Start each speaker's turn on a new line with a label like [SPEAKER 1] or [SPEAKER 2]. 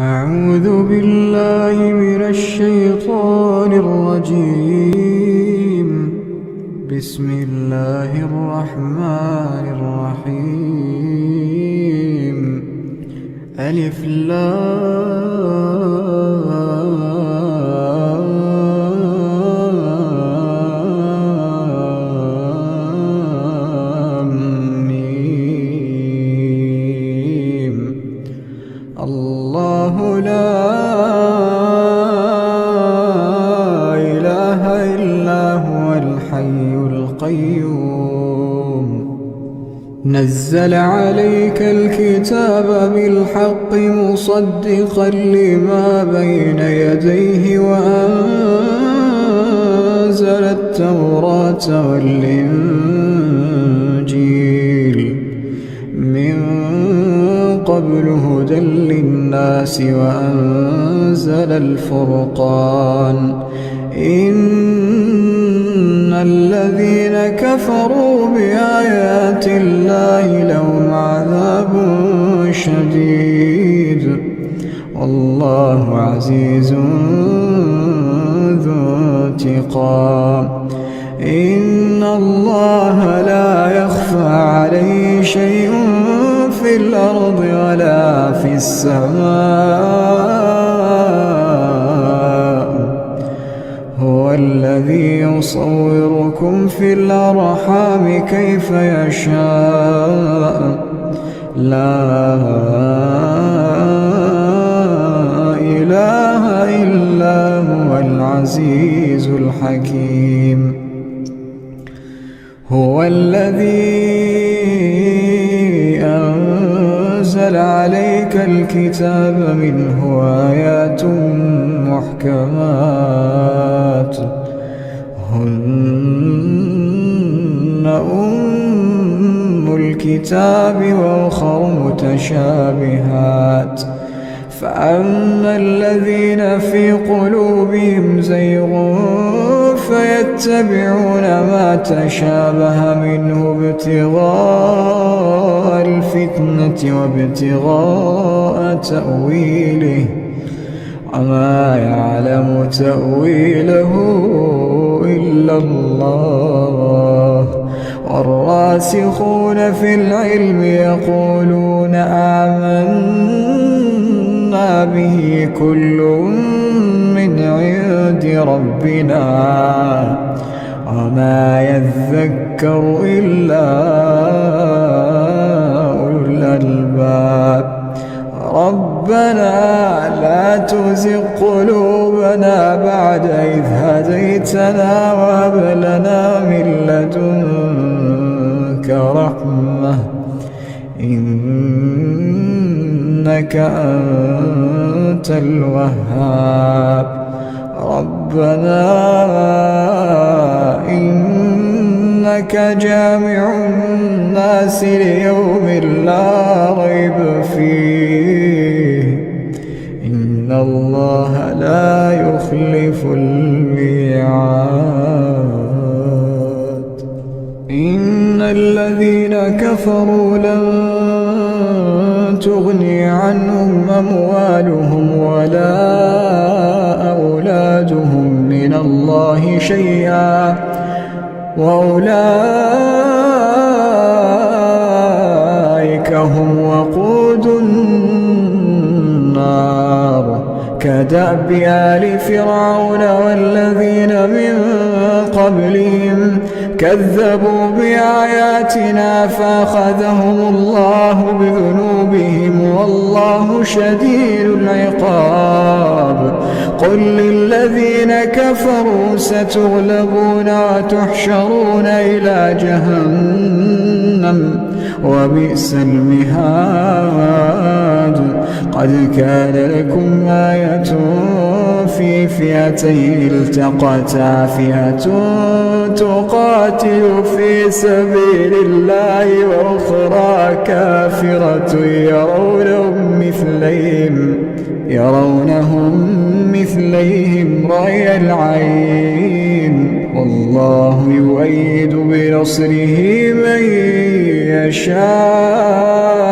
[SPEAKER 1] أعوذ بالله من الشيطان الرجيم. بسم الله الرحمن الرحيم. ألف لام ميم. الله لا إله إلا هو الحي القيوم. نزل عليك الكتاب بالحق مصدقا لما بين يديه وأنزل التوراة والإنجيل من قبل هدى للناس وأنزل الفرقان. إن الذين كفروا بآيات الله لهم عذاب شديد والله عزيز ذو انتقام. إن الله لا يخفى عليه شيء في الأرض ولا في السماء. هو الذي يصوركم في الأرحام كيف يشاء. لا إله إلا هو العزيز الحكيم. هو الذي أنزل عليك الكتاب منه آيات محكمات هن أم الكتاب وأخر متشابهات. فأما الذين في قلوبهم زيغ فيتبعون ما تشابه منه ابتغاء الفتنة وابتغاء تأويله وما يعلم تأويله إلا الله. والراسخون في العلم يقولون آمنا به كل من عند ربنا وما يذكر إلا أولو الألباب. ربنا لا تزغ قلوبنا بعد إذ هديتنا وهب لنا من لدنك رحمة إنك أنت الوهاب. ربنا إنك جامع الناس ليوم لا ريب فيه إن الله لا يخلف الميعاد. إن الذين كفروا لن تغني عنهم أموالهم ولا أولادهم من الله شيئا وأولئك هم وقود النار. كدأب آل فرعون والذين من قبلهم كذبوا بآياتنا فأخذهم الله بذنوبهم والله شديد العقاب. قل للذين كفروا ستغلبون وتحشرون إلى جهنم وبئس المهاد. قد كان لكم آية في فئتين التقتا فئة تقاتل في سبيل الله وأخرى كافرة يرونهم مثليهم رأي العين والله يؤيد بنصره من يشاء